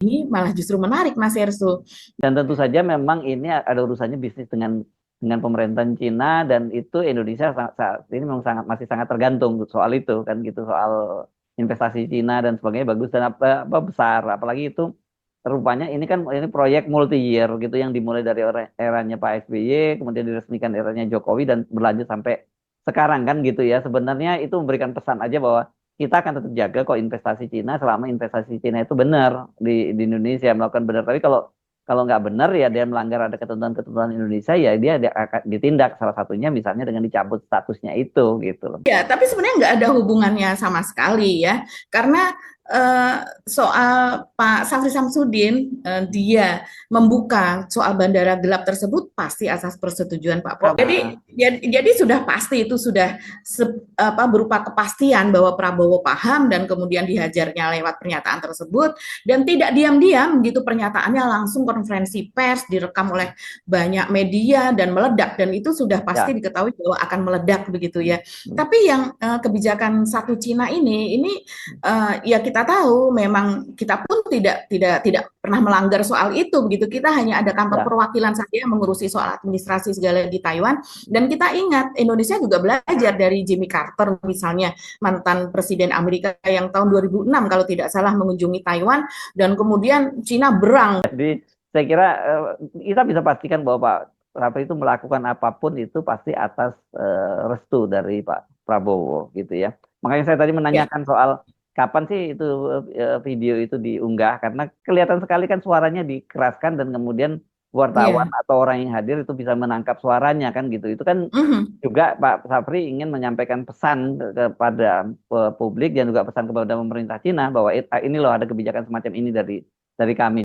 ini malah justru menarik, Mas Ersu. Dan tentu saja memang ini ada urusannya bisnis dengan pemerintahan Cina, dan itu Indonesia saat ini memang masih sangat tergantung soal itu kan gitu, soal investasi Cina dan sebagainya bagus dan apa besar, apalagi itu rupanya ini kan ini proyek multi year gitu yang dimulai dari eranya Pak SBY, kemudian diresmikan eranya Jokowi dan berlanjut sampai sekarang kan gitu ya. Sebenarnya itu memberikan pesan aja bahwa kita akan tetap jaga kok investasi Cina selama investasi Cina itu benar di Indonesia, melakukan benar. Tapi kalau kalau nggak benar ya dia melanggar ada ketentuan-ketentuan Indonesia, ya dia akan ditindak, salah satunya misalnya dengan dicabut statusnya itu gitu loh. Ya, tapi sebenarnya nggak ada hubungannya sama sekali ya, karena eh, soal Pak Safri Samsudin, dia membuka soal bandara gelap tersebut pasti atas persetujuan Pak Oh, Prabowo. Jadi sudah pasti itu sudah berupa kepastian bahwa Prabowo paham dan kemudian dihajarnya lewat pernyataan tersebut dan tidak diam-diam gitu pernyataannya langsung konferensi pers direkam oleh banyak media dan meledak dan itu sudah pasti ya. diketahui bahwa akan meledak begitu ya. Tapi yang kebijakan satu Cina ini ya kita tahu memang kita pun tidak pernah melanggar soal itu begitu. Kita hanya ada kantor Ya. perwakilan saja yang mengurusi soal administrasi segala di Taiwan dan kita ingat Indonesia juga belajar dari Jimmy Carter misalnya mantan presiden Amerika yang tahun 2006 kalau tidak salah mengunjungi Taiwan dan kemudian Cina berang. Jadi saya kira kita bisa pastikan bahwa Pak Prabowo itu melakukan apapun itu pasti atas restu dari Pak Prabowo gitu ya. Makanya saya tadi Ya, menanyakan soal kapan sih itu video itu diunggah, karena kelihatan sekali kan suaranya dikeraskan dan kemudian wartawan ya. atau orang yang hadir itu bisa menangkap suaranya kan gitu. Itu kan Mhm. juga Pak Sapri ingin menyampaikan pesan kepada publik dan juga pesan kepada pemerintah Cina bahwa ini loh ada kebijakan semacam ini dari kami.